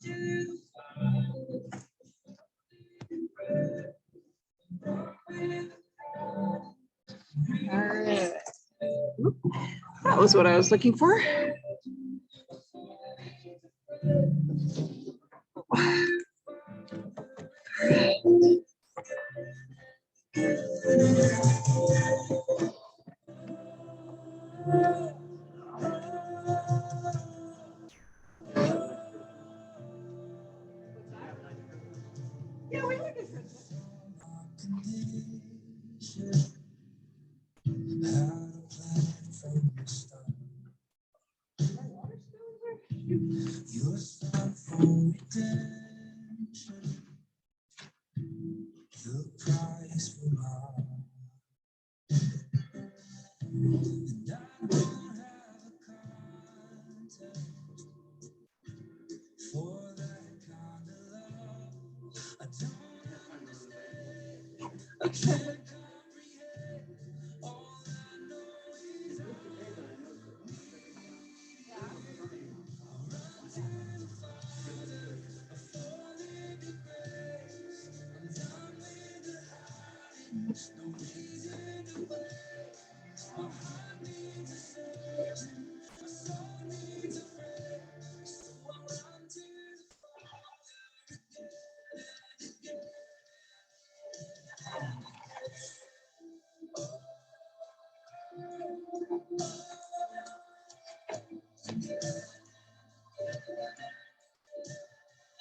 All right. That was what I was looking for. Yeah, we look at this.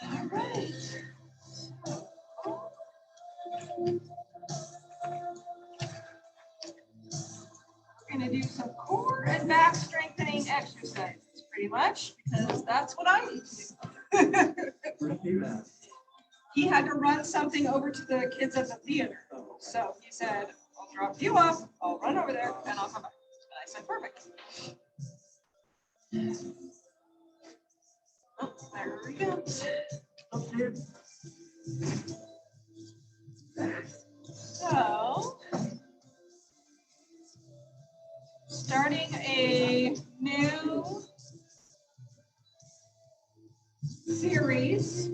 All right. We're going to do some core and back strengthening exercises, pretty much, because that's what I need to do. He had to run something over to the kids at the theater. So he said, I'll drop you off, I'll run over there, and I'll come back. And I said, perfect. Oh, there we go. So, starting a new series.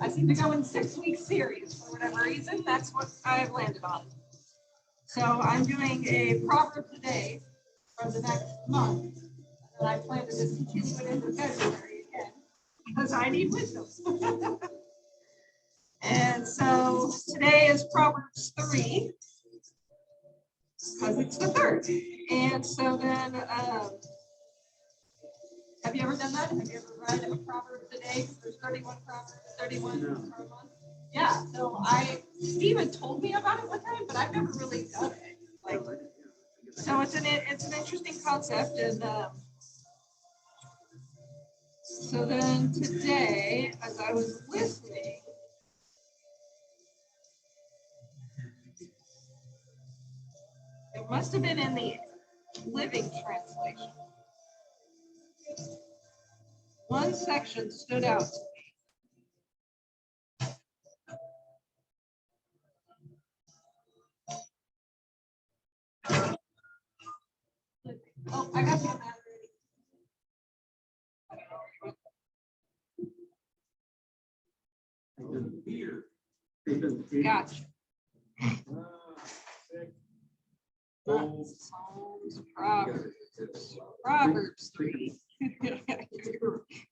I seem to go in 6-week series for whatever reason. That's what I've landed on. So I'm doing a proverb today for the next month. And I plan to just continue it into February again because I need wisdom. And so today is Proverbs 3 because it's the third. And so then, have you ever done that? Have you ever read a proverb today? There's 31 proverbs, 31 per month. Yeah. So Stephen told me about it one time, but I've never really done it. Like, so it's an interesting concept, and so then today, as I was listening, it must have been in the Living Translation. One section stood out to me. Oh, I got that ready. Gotcha. Psalms, Proverbs 3.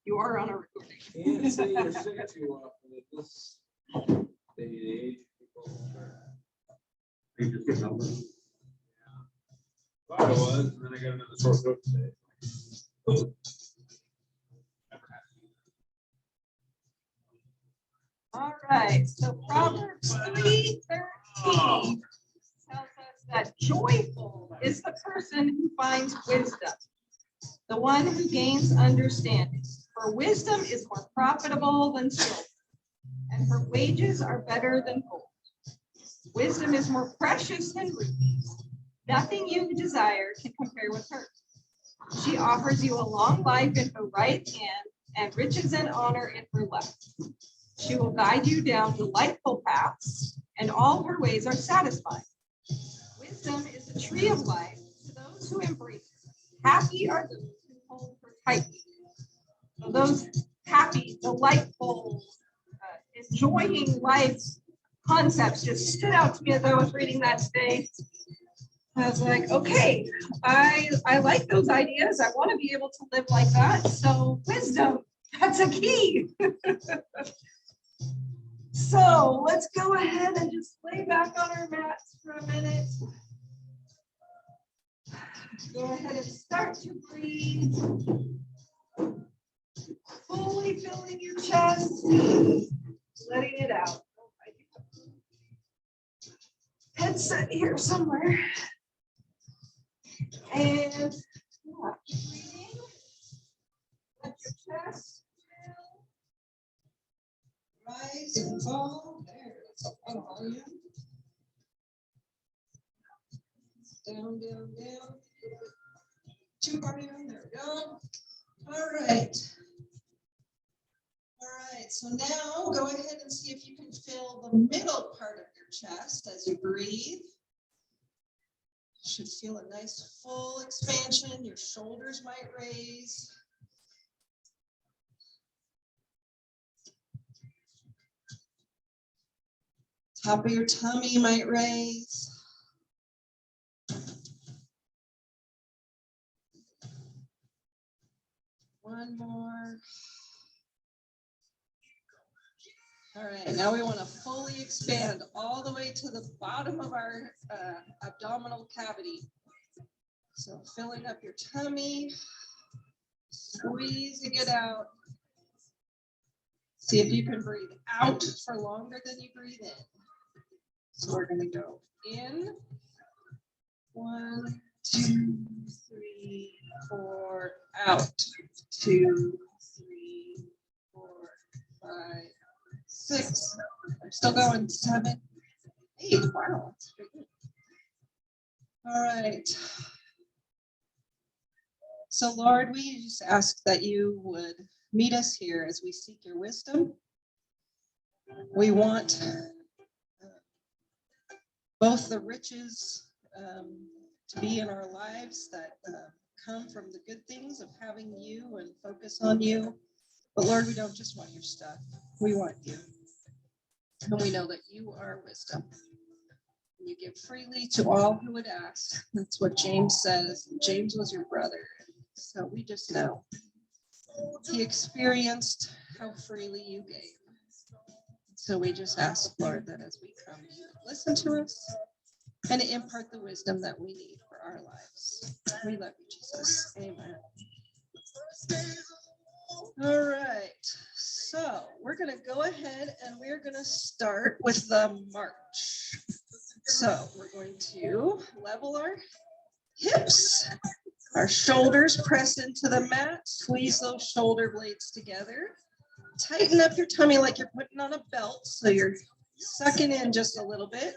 You are on a recording. Can't say you're sick too often at this day and age. People just get numbers. Yeah. Thought I was, and then I got another sore throat today. All right, so Proverbs 3:13 tells us that joyful is the person who finds wisdom, the one who gains understanding. For wisdom is more profitable than silver, and her wages are better than gold. Wisdom is more precious than rubies. Nothing you desire can compare with her. She offers you a long life in her right hand and riches and honor in her left. She will guide you down delightful paths, and all her ways are satisfying. Wisdom is the tree of life to those who embrace her. Happy are those who hold her tightly. So those happy, delightful, enjoying life concepts just stood out to me as I was reading that today. I was like, okay, I like those ideas. I want to be able to live like that. So wisdom, that's a key. So let's go ahead and just lay back on our mats for a minute. Go ahead and start to breathe. Fully filling your chest, letting it out. Headset here somewhere. And breathing. Let your chest rise and fall. There, that's a volume. Down, down, down. Too far down. There we go. All right. All right. So now go ahead and see if you can feel the middle part of your chest as you breathe. Should feel a nice full expansion. Your shoulders might raise. Top of your tummy might raise. One more. All right, now we want to fully expand all the way to the bottom of our abdominal cavity. So filling up your tummy, squeezing it out. See if you can breathe out for longer than you breathe in. So we're going to go in. 1, 2, 3, 4, out. 2, 3, 4, 5, 6. I'm still going. 7, 8. Wow. That's pretty good. All right. So Lord, we just ask that you would meet us here as we seek your wisdom. We want both the riches to be in our lives that come from the good things of having you and focus on you. But Lord, we don't just want your stuff. We want you. And we know that you are wisdom. You give freely to all who would ask. That's what James says. James was your brother. So we just know he experienced how freely you gave. So we just ask, Lord, that as we come, you listen to us and impart the wisdom that we need for our lives. We love you, Jesus. Amen. All right. So we're going to go ahead and we're going to start with the march. So we're going to level our hips. Our shoulders press into the mat. Squeeze those shoulder blades together. Tighten up your tummy like you're putting on a belt. So you're sucking in just a little bit.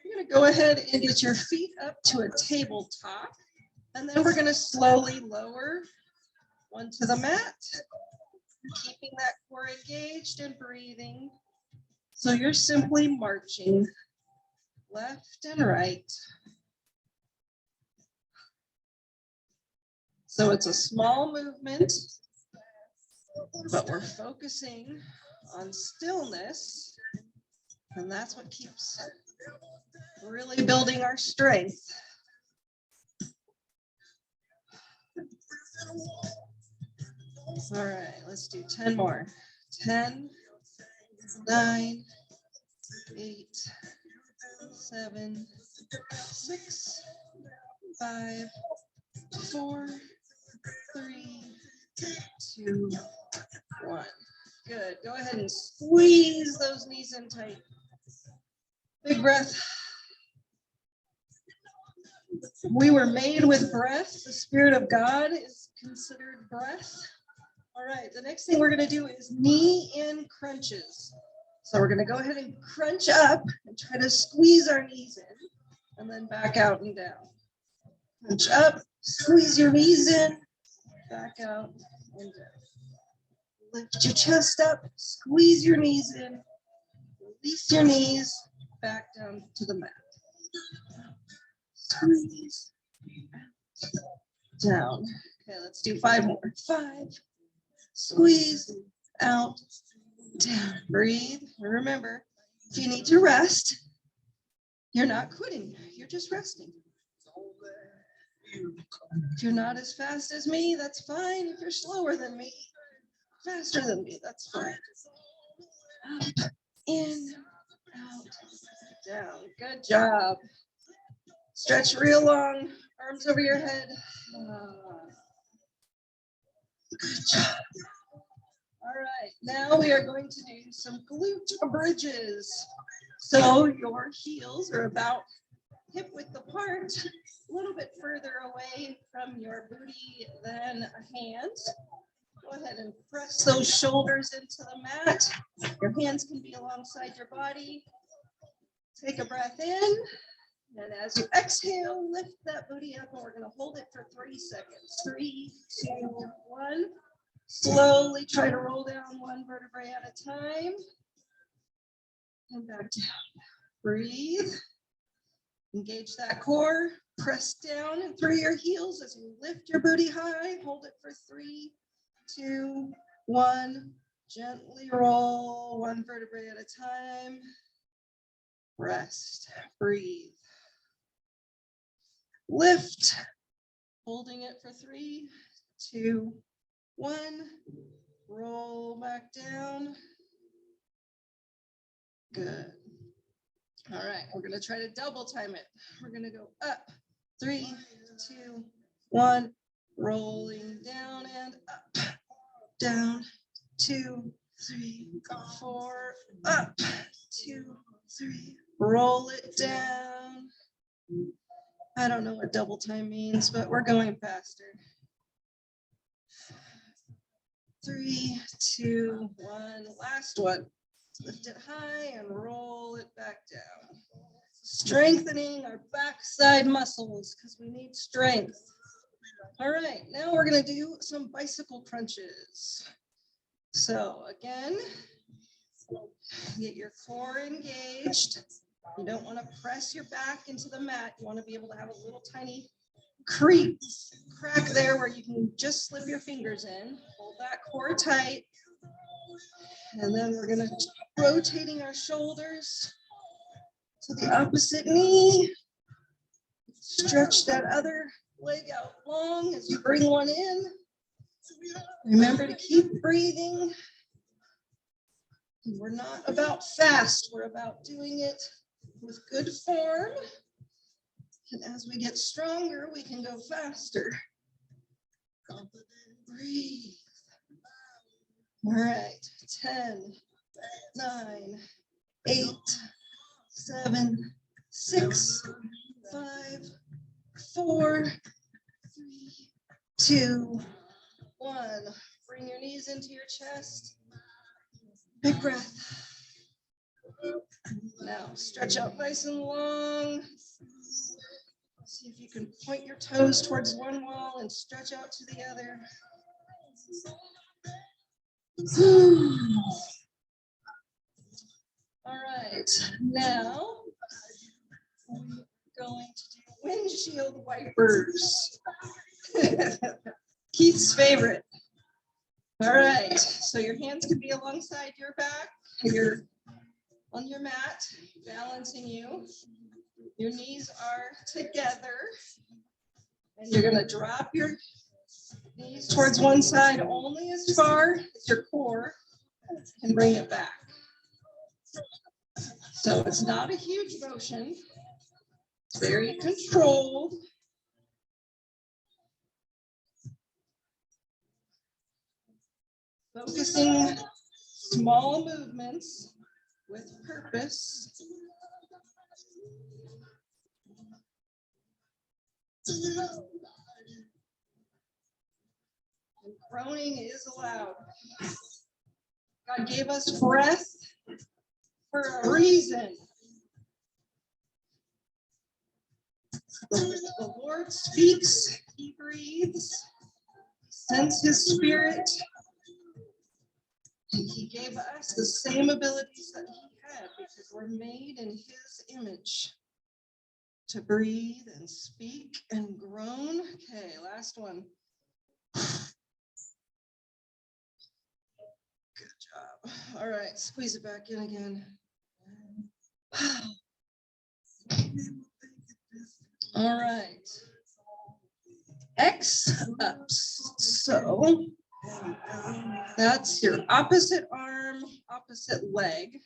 You're going to go ahead and get your feet up to a tabletop. And then we're going to slowly lower onto the mat. Keeping that core engaged and breathing. So you're simply marching left and right. So it's a small movement, but we're focusing on stillness, and that's what keeps really building our strength. All right, let's do 10 more. 10, 9, 8, 7, 6, 5, 4, 3, 2, 1. Good. Go ahead and squeeze those knees in tight. Big breath. We were made with breath. The Spirit of God is considered breath. All right. The next thing we're going to do is knee in crunches. So we're going to go ahead and crunch up and try to squeeze our knees in and then back out and down. Crunch up, squeeze your knees in, back out and down. Lift your chest up, squeeze your knees in, release your knees, back down to the mat. Squeeze, down. Okay, let's do 5 more. 5, squeeze, out, down. Breathe. And remember, if you need to rest, you're not quitting. You're just resting. If you're not as fast as me, that's fine. If you're slower than me, faster than me, that's fine. Up, in, out, down. Good job. Stretch real long. Arms over your head. Good job. All right, now we are going to do some glute bridges. So your heels are about hip width apart, a little bit further away from your booty than a hand. Go ahead and press those shoulders into the mat. Your hands can be alongside your body. Take a breath in. And as you exhale, lift that booty up, and we're going to hold it for 3 seconds. 3, 2, 1. Slowly try to roll down one vertebrae at a time. And back down. Breathe. Engage that core. Press down and through your heels as you lift your booty high. Hold it for 3, 2, 1. Gently roll one vertebrae at a time. Rest. Breathe. Lift. Holding it for 3, 2, 1. Roll back down. Good. All right, we're going to try to double time it. We're going to go up. 3, 2, 1. Rolling down and up. Down. 2, 3, 4. Up. 2, 3. Roll it down. I don't know what double time means, but we're going faster. 3, 2, 1. Last one. Lift it high and roll it back down. Strengthening our backside muscles because we need strength. All right, now we're going to do some bicycle crunches. So again, get your core engaged. You don't want to press your back into the mat. You want to be able to have a little tiny crack there where you can just slip your fingers in. Hold that core tight. And then we're going to rotating our shoulders to the opposite knee. Stretch that other leg out long as you bring one in. Remember to keep breathing. We're not about fast. We're about doing it with good form. And as we get stronger, we can go faster. Breathe. All right, 10, 9, 8, 7, 6, 5, 4, 3, 2, 1. Bring your knees into your chest. Big breath. Now stretch out nice and long. See if you can point your toes towards one wall and stretch out to the other. All right, now we're going to do windshield wipers. Keith's favorite. All right, so your hands can be alongside your back. You're on your mat, balancing you. Your knees are together. And you're going to drop your knees towards one side only as far as your core can bring it back. So it's not a huge motion. It's very controlled. Focusing small movements with purpose. And groaning is allowed. God gave us breath for a reason. The Lord speaks, he breathes, sends his spirit, and he gave us the same abilities that he had because we're made in his image to breathe and speak and groan. Okay, last one. Good. All right, squeeze it back in again. All right. X ups. So that's your opposite arm, opposite leg,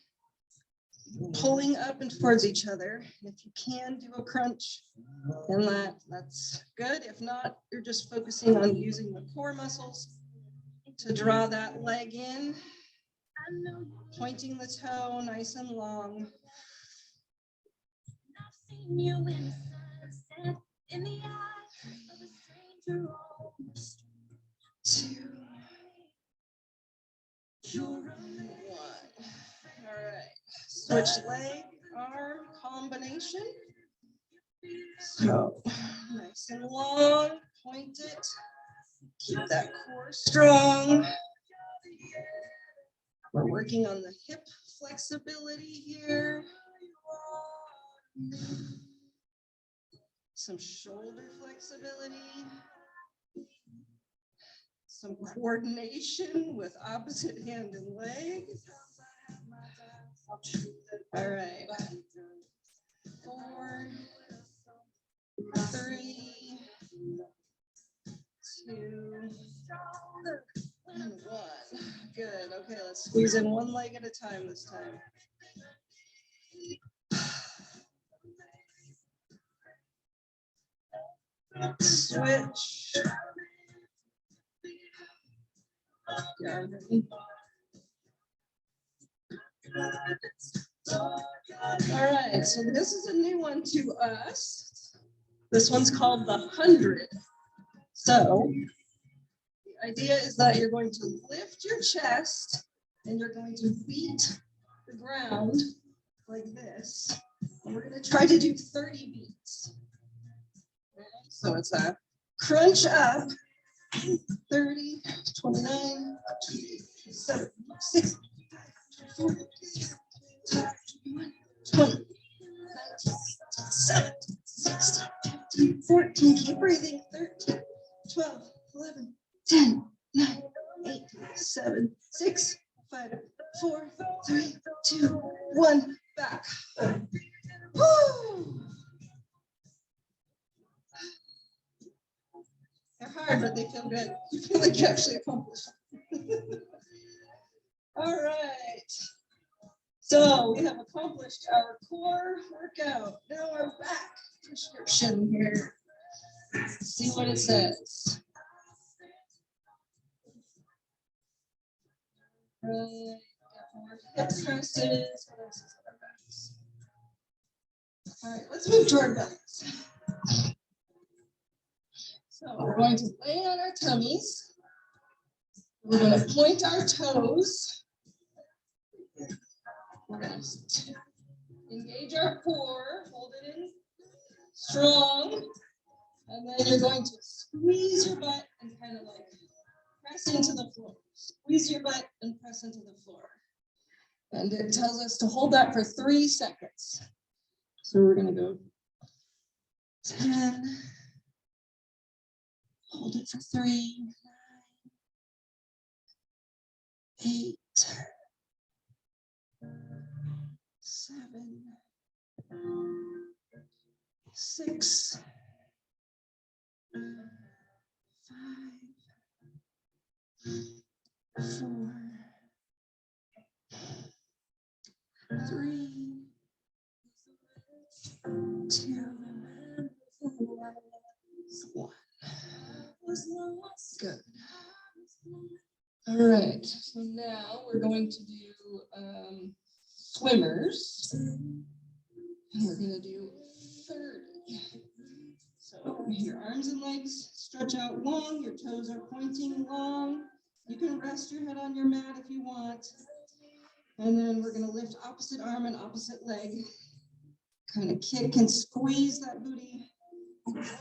pulling up and towards each other. If you can do a crunch in that, that's good. If not, you're just focusing on using the core muscles to draw that leg in, pointing the toe nice and long. Two. One. All right. Switch leg, arm combination. So nice and long, point it. Keep that core strong. We're working on the hip flexibility here. Some shoulder flexibility. Some coordination with opposite hand and leg. All right. 4, 3, 2, and 1. Good. Okay, let's squeeze in one leg at a time this time. Switch. Yeah. All right, so this is a new one to us. This one's called the 100. So the idea is that you're going to lift your chest and you're going to beat the ground like this. And we're going to try to do 30 beats. So it's a crunch up, 30, 29, 27, 6, 4, 21, 20, 19, 17, 16, 15, 14, keep breathing, 13, 12, 11, 10, 9, 8, 7, 6, 5, 4, 3, 2, 1, back. Woo! They're hard, but they feel good. You feel like you actually accomplished. All right. So we have accomplished our core workout. Now our back prescription here. Let's see what it says. Right. Hip presses. What else is on our backs? All right, let's move to our bellies. So we're going to lay on our tummies. We're going to point our toes. We're going to engage our core, hold it in strong. And then you're going to squeeze your butt and kind of like press into the floor. Squeeze your butt and press into the floor. And it tells us to hold that for 3 seconds. So we're going to go 10. Hold it for 3, 9, 8, 7, 6, 5, 4, 3, 2, 1. Good. All right, so now we're going to do swimmers. And we're going to do 30. So your arms and legs stretch out long, your toes are pointing long. You can rest your head on your mat if you want. And then we're going to lift opposite arm and opposite leg. Kind of kick and squeeze that booty.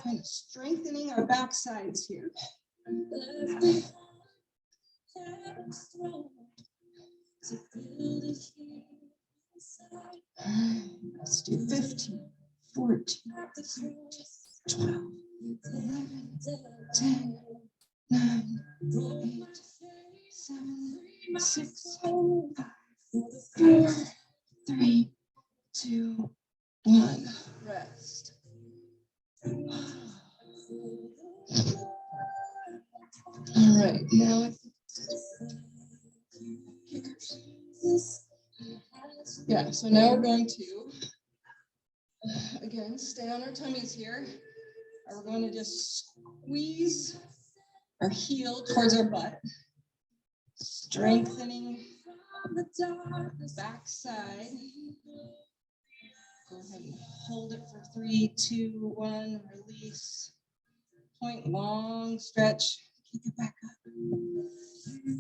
Kind of strengthening our back sides here. Let's do 15, 14, 13, 12, 11, 10, 9, 8, 7, 6, 5, right, now I think kickers. Yeah, so now we're going to, again, stay on our tummies here. And we're going to just squeeze our heel towards our butt, strengthening the back side. Go ahead and hold it for 3, 2, 1, release. Point long, stretch, kick it back up.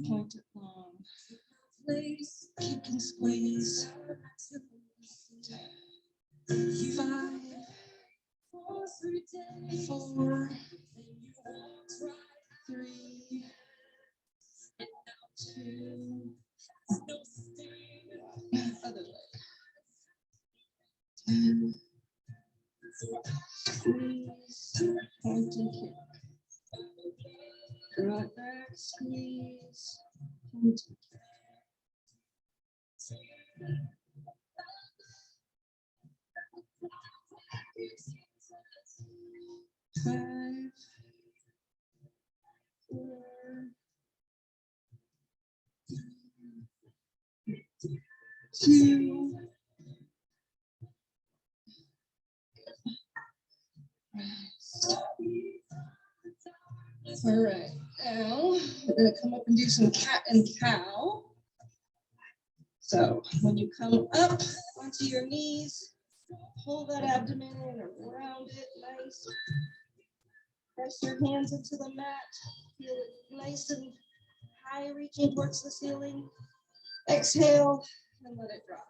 Point it long. Kick and squeeze. 5, 4, 3, 2, other leg. 10, squeeze, point and kick. Draw it back, squeeze, point and kick. 5, 4, 2. All right, now we're going to come up and do some cat and cow. So when you come up onto your knees, pull that abdomen in around it, nice. Press your hands into the mat, feel it nice and high, reaching towards the ceiling. Exhale and let it drop.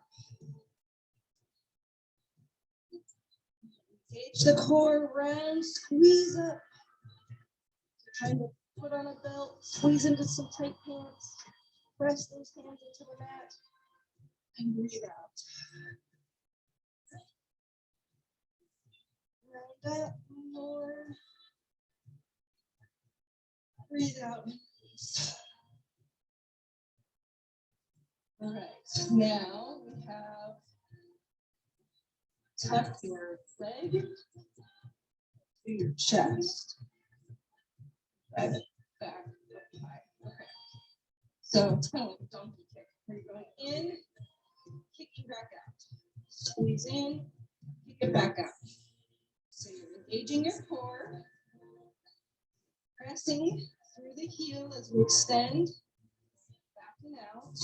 Engage the core, round, squeeze up. Trying to put on a belt, squeeze into some tight pants. Press those hands into the mat and breathe out. Round up more. Breathe out. All right, now we have tuck your leg to your chest. Drive it back up high. Okay. So it's kind of like a donkey kick. Where you're going in, kicking back out. Squeeze in, kick it back out. So you're engaging your core, pressing through the heel as we extend, back and out.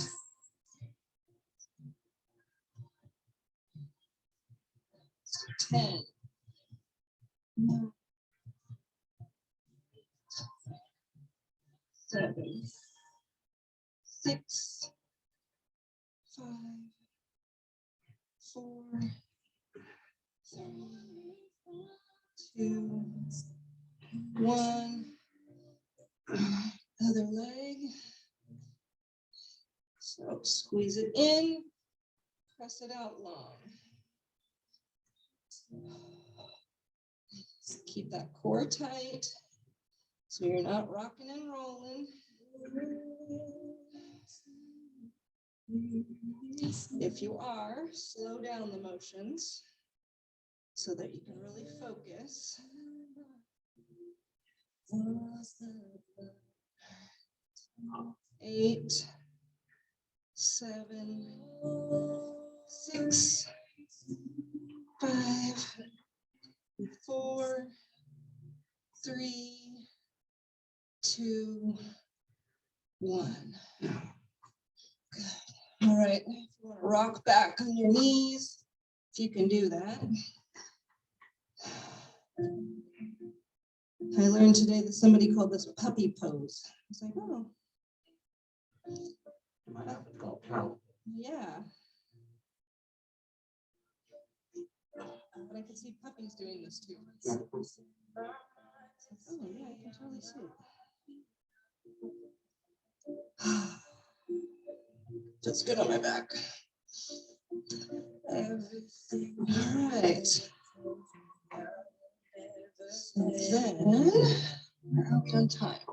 So 10. 9, 7, 6, 5, 4, 3, 2, 1. Other leg. So squeeze it in, press it out long. Keep that core tight so you're not rocking and rolling. If you are, slow down the motions so that you can really focus. 8, 7, 6, 5, 4, 3, 2, 1. Good. All right. If you want to rock back on your knees, if you can do that. I learned today that somebody called this puppy pose. I was like, oh. Might have to call cow. Yeah. But I could see puppies doing this too. Oh, yeah, I can totally see it. Feels good on my back. Everything. All right. So then we're out on time.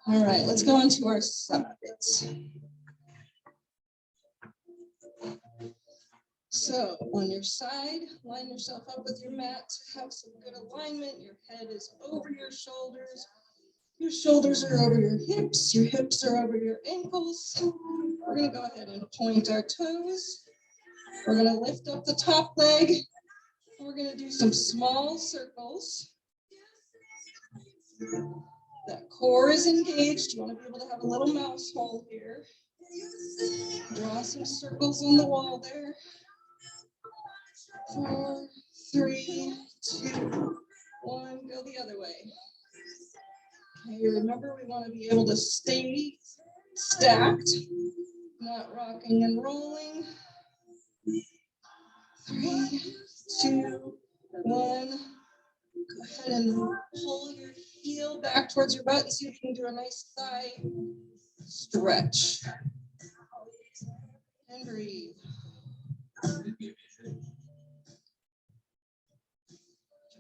All right, let's go into our sides. So on your side, line yourself up with your mat to have some good alignment. Your head is over your shoulders. Your shoulders are over your hips are over your ankles. We're gonna go ahead and point our toes. We're gonna lift up the top leg. We're gonna do some small circles. That core is engaged. You wanna be able to have a little mouse hole here. Draw some circles on the wall there. 4, 3, 2, 1, go the other way. Okay, remember we want to be able to stay stacked, not rocking and rolling. 3, 2, 1. Go ahead and pull your heel back towards your butt and see if you can do a nice thigh stretch. And breathe.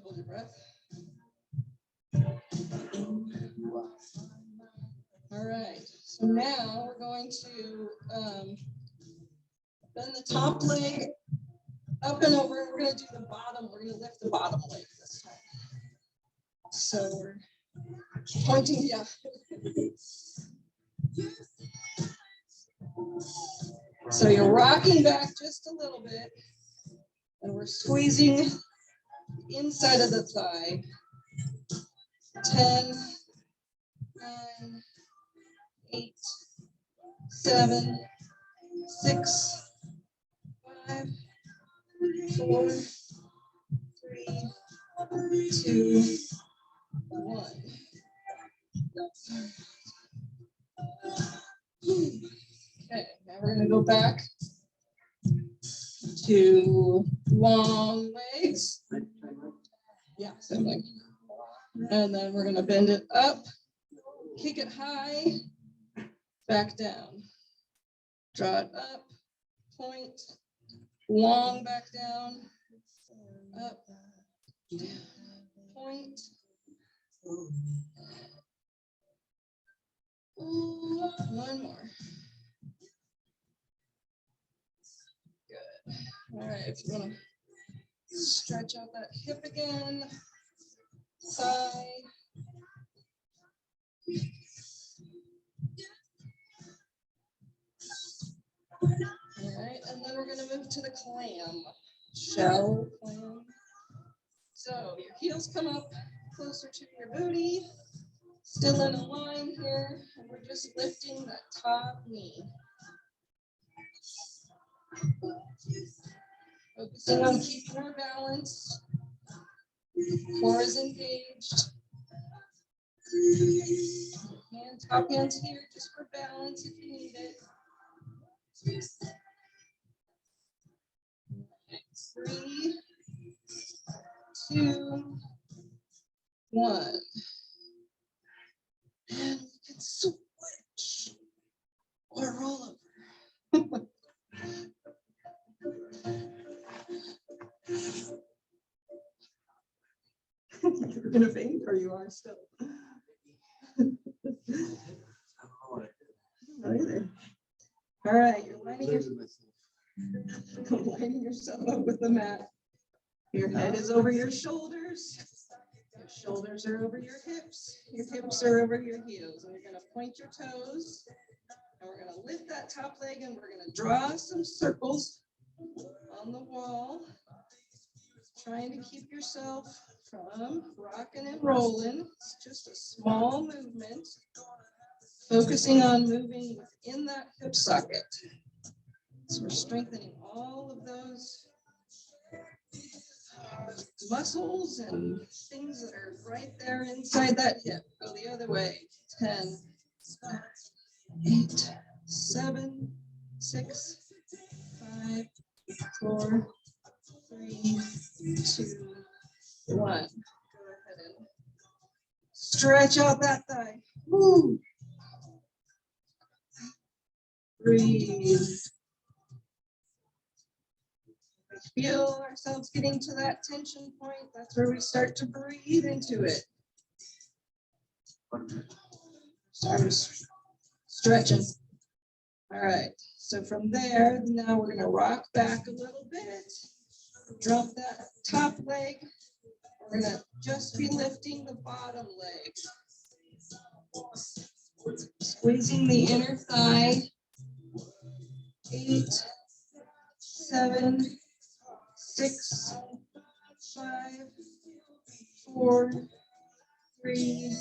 Hold your breath. All right, so now we're going to bend the top leg up and over. We're going to do the bottom. We're going to lift the bottom leg this time. So we're pointing, yeah. So you're rocking back just a little bit, and we're squeezing the inside of the thigh. 10, 9, 8, 7, 6, 5, 4, 3, 2, 1. Okay, now we're going to go back to long legs. Yeah, same thing. And then we're going to bend it up, kick it high, back down. Draw it up, point, long back down, up, down, point. One more. Good. All right, if you want to stretch out that hip again, thigh. All right, and then we're going to move to the clam, shallow clam. So your heels come up closer to your booty, still in a line here, and we're just lifting that top knee. Focusing on keeping our balance. Core is engaged. Top hands here just for balance if you need it. 3, 2, 1. And we can switch or roll over. You're gonna faint, or you are still? Not either. All right, you're lining yourself up with the mat. Your head is over your shoulders. Your shoulders are over your hips. Your hips are over your heels. And you're gonna point your toes. And we're gonna lift that top leg and we're gonna draw some circles on the wall. Trying to keep yourself from rocking and rolling. It's just a small movement. Focusing on moving within that hip socket. So we're strengthening all of those muscles and things that are right there inside that hip. Go the other way. 10, 8, 7, 6, 5, 4, 3, 2, 1. Go ahead and stretch out that thigh. Woo. Breathe. We feel ourselves getting to that tension point. That's where we start to breathe into it. Start stretching. All right. So from there, now we're gonna rock back a little bit. Drop that top leg. We're gonna just be lifting the bottom leg. Squeezing the inner thigh. 8, 7, 6, 5, 4, 3,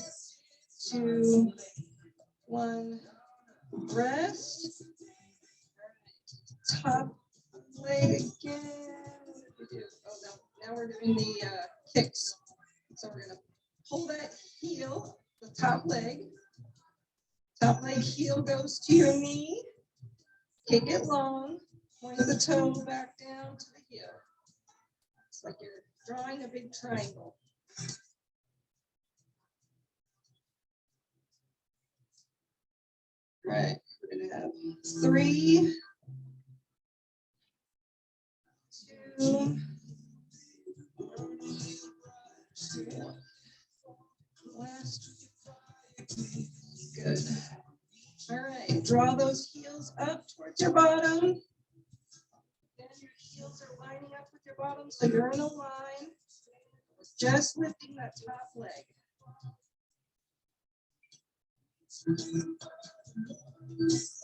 2, 1. Rest. Top leg again. What did we do? Oh, no. Now we're doing the kicks. So we're gonna pull that heel, the top leg. Top leg heel goes to your knee. Kick it long. Point the toe back down to the heel. It's like you're drawing a big triangle. Right. We're gonna have 3, 2, 1. Last. Good. All right. Draw those heels up towards your bottom. Then your heels are lining up with your bottom, so you're in a line. Just lifting that top leg.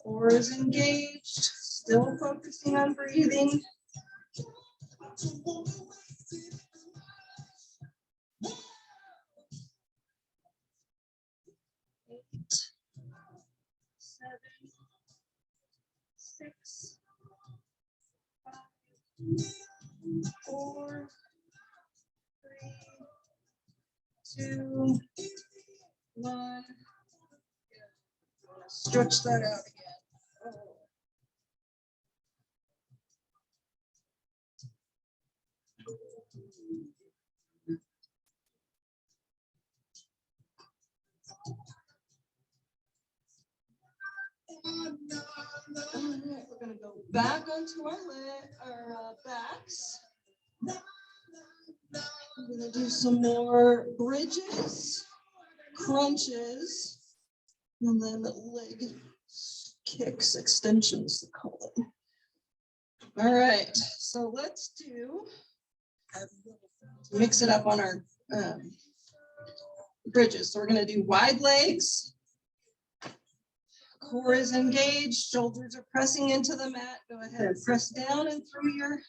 Core is engaged, still focusing on breathing. 8, 7, 6, 5, 4, 3, 2, 1. Stretch that out again. Oh. All right, we're going to go back onto our backs. I'm going to do some more bridges, crunches, and then leg kicks, extensions, they call it. All right, so let's mix it up on our bridges. So we're going to do wide legs. Core is engaged, shoulders are pressing into the mat. Go ahead and press down and through your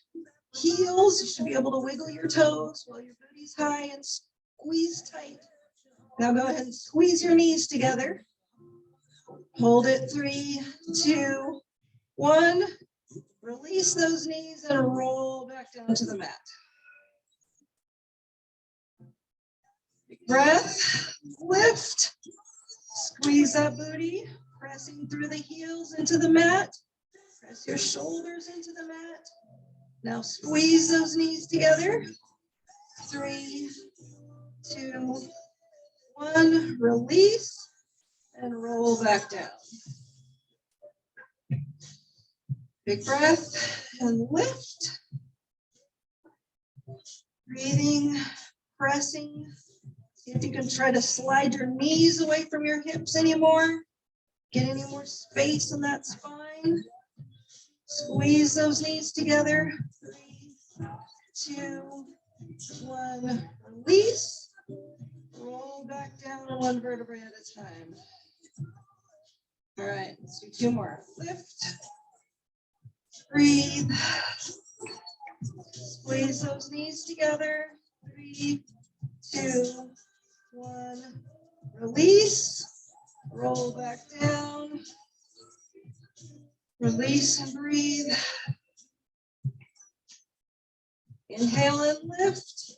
heels. You should be able to wiggle your toes while your booty's high and squeeze tight. Now go ahead and squeeze your knees together. Hold it. 3, 2, 1. Release those knees and roll back down to the mat. Big breath, lift, squeeze that booty. Pressing through the heels into the mat. Press your shoulders into the mat. Now squeeze those knees together. 3, 2, 1. Release and roll back down. Big breath and lift. Breathing, pressing. See if you can try to slide your knees away from your hips anymore. Get any more space in that spine. Squeeze those knees together. 3, 2, 1. Release. Roll back down one vertebrae at a time. All right, let's do 2 more. Lift. Breathe. Squeeze those knees together. 3, 2, 1. Release. Roll back down. Release and breathe. Inhale and lift.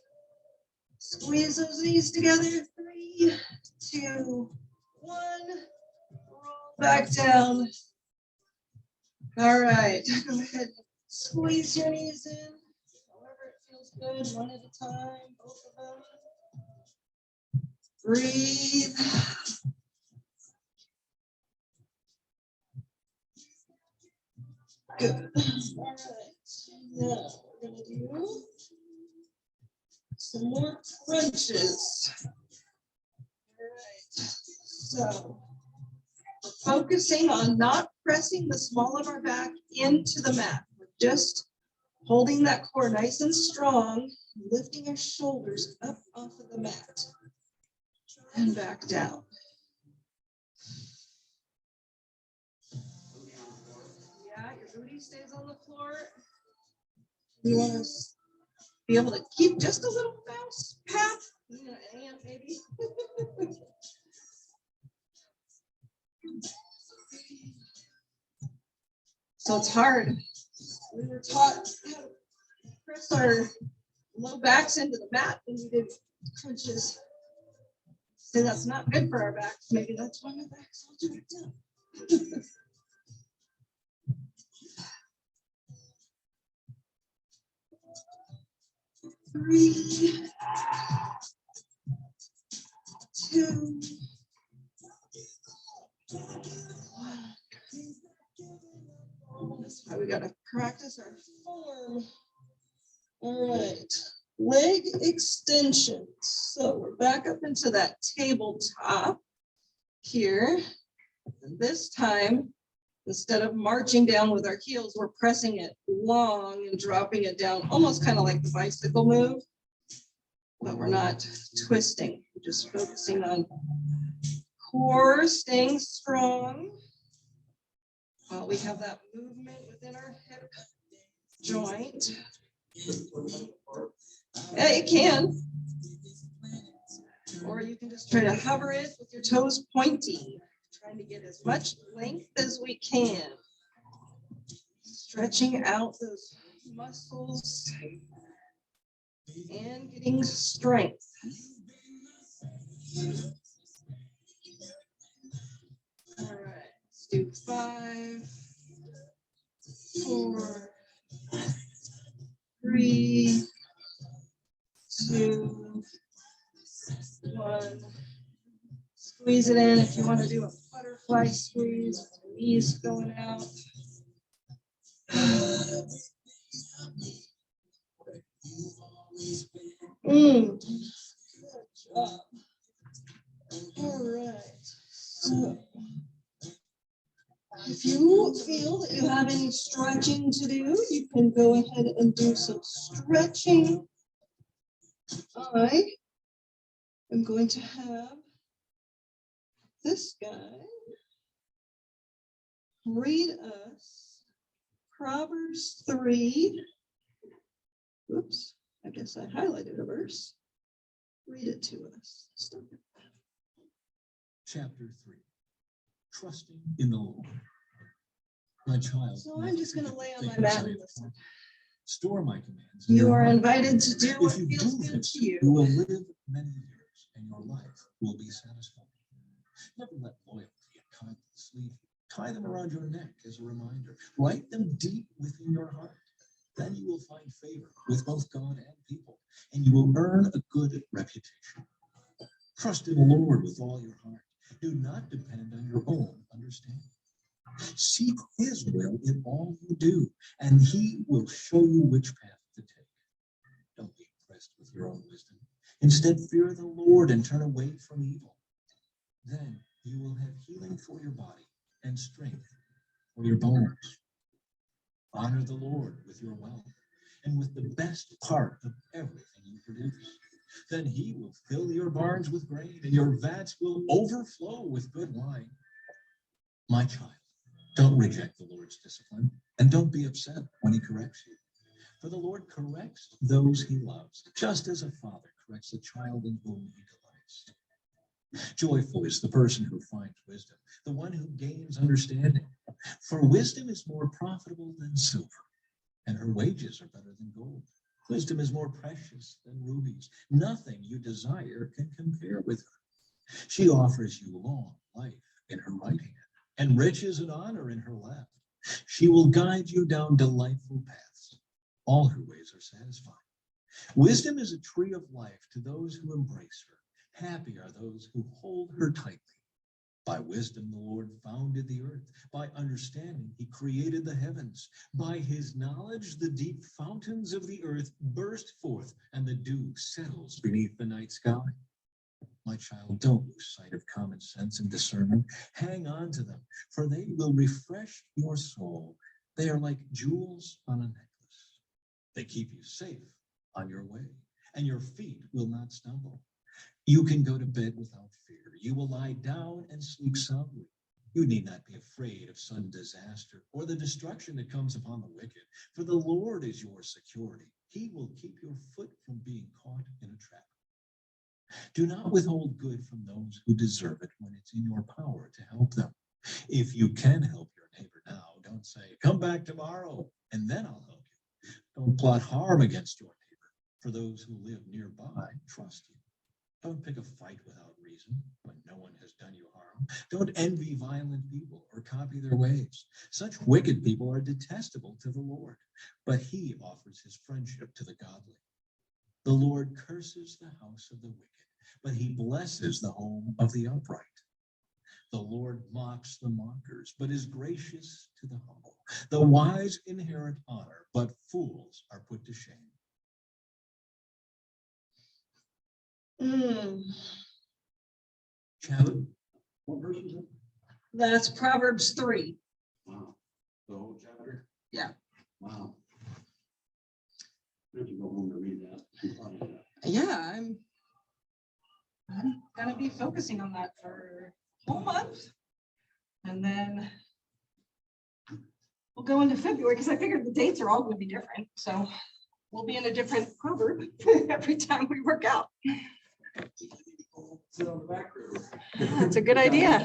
Squeeze those knees together. 3, 2, 1. Roll back down. All right. Go ahead. Squeeze your knees in. However it feels good. One at a time. Both of them. Breathe. Good. All right. Now we're going to do some more crunches. All right. So focusing on not pressing the small of our back into the mat. We're just holding that core nice and strong, lifting our shoulders up off of the mat and back down. Yeah, your booty stays on the floor. You want to be able to keep just a little bounce path, and maybe. So it's hard. We were taught how to press our low backs into the mat when we did crunches. So that's not good for our backs. Maybe that's why my back's all jacked up. 3, 2, 1. That's why we gotta practice our form. All right, leg extensions. So we're back up into that tabletop here. And this time, instead of marching down with our heels, we're pressing it long and dropping it down, almost kind of like the bicycle move, but we're not twisting. We're just focusing on core staying strong while we have that movement within our hip joint. Yeah, you can. Or you can just try to hover it with your toes pointy, trying to get as much length as we can. Stretching out those muscles and getting strength. All right, let's do 5, 4, 3, 2, 1. Squeeze it in if you want to do a butterfly squeeze with your knees going out. Good job. All right. So if you feel that you have any stretching to do, you can go ahead and do some stretching. I am going to have this guy read us Proverbs 3. Oops, I guess I highlighted a verse. Read it to us. Stop it. Chapter 3. Trusting in the Lord. My child. So I'm just going to lay on my mat and listen. Store my commands. You are invited to do what If you feels do good this, to you. you will live many years and your life will be satisfied. Never let loyalty and kindness leave you. Tie them around your neck as a reminder. Write them deep within your heart. Then you will find favor with both God and people, and you will earn a good reputation. Trust in the Lord with all your heart. Do not depend on your own understanding. Seek his will in all you do, and he will show you which path to take. Don't be impressed with your own wisdom. Instead, fear the Lord and turn away from evil. Then you will have healing for your body and strength for your bones. Honor the Lord with your wealth and with the best part of everything you produce. Then he will fill your barns with grain and your vats will overflow with good wine. My child, don't reject the Lord's discipline and don't be upset when he corrects you. For the Lord corrects those he loves, just as a father corrects a child in whom he delights. Joyful is the person who finds wisdom, the one who gains understanding. For wisdom is more profitable than silver, and her wages are better than gold. Wisdom is more precious than rubies. Nothing you desire can compare with her. She offers you long life in her right hand and riches and honor in her left. She will guide you down delightful paths. All her ways are satisfying. Wisdom is a tree of life to those who embrace her. Happy are those who hold her tightly. By wisdom, the Lord founded the earth. By understanding, he created the heavens. By his knowledge, the deep fountains of the earth burst forth, and the dew settles beneath the night sky. My child, don't lose sight of common sense and discernment. Hang on to them, for they will refresh your soul. They are like jewels on a necklace. They keep you safe on your way, and your feet will not stumble. You can go to bed without fear. You will lie down and sleep soundly. You need not be afraid of sudden disaster or the destruction that comes upon the wicked, for the Lord is your security. He will keep your foot from being caught in a trap. Do not withhold good from those who deserve it when it's in your power to help them. If you can help your neighbor now, don't say, come back tomorrow, and then I'll help you. Don't plot harm against your neighbor, for those who live nearby trust you. Don't pick a fight without reason when no one has done you harm. Don't envy violent people or copy their ways. Such wicked people are detestable to the Lord, but he offers his friendship to the godly. The Lord curses the house of the wicked, but he blesses the home of the upright. The Lord mocks the mockers, but is gracious to the humble. The wise inherit honor, but fools are put to shame. Chapter, what verse is it? That's Proverbs 3. Wow, the whole chapter? Yeah. Wow. I have to go home to read that. Yeah, I'm gonna be focusing on that for a whole month. And then we'll go into February because I figured the dates are all gonna be different. So we'll be in a different proverb every time we work out. Sit on the back row. That's a good idea.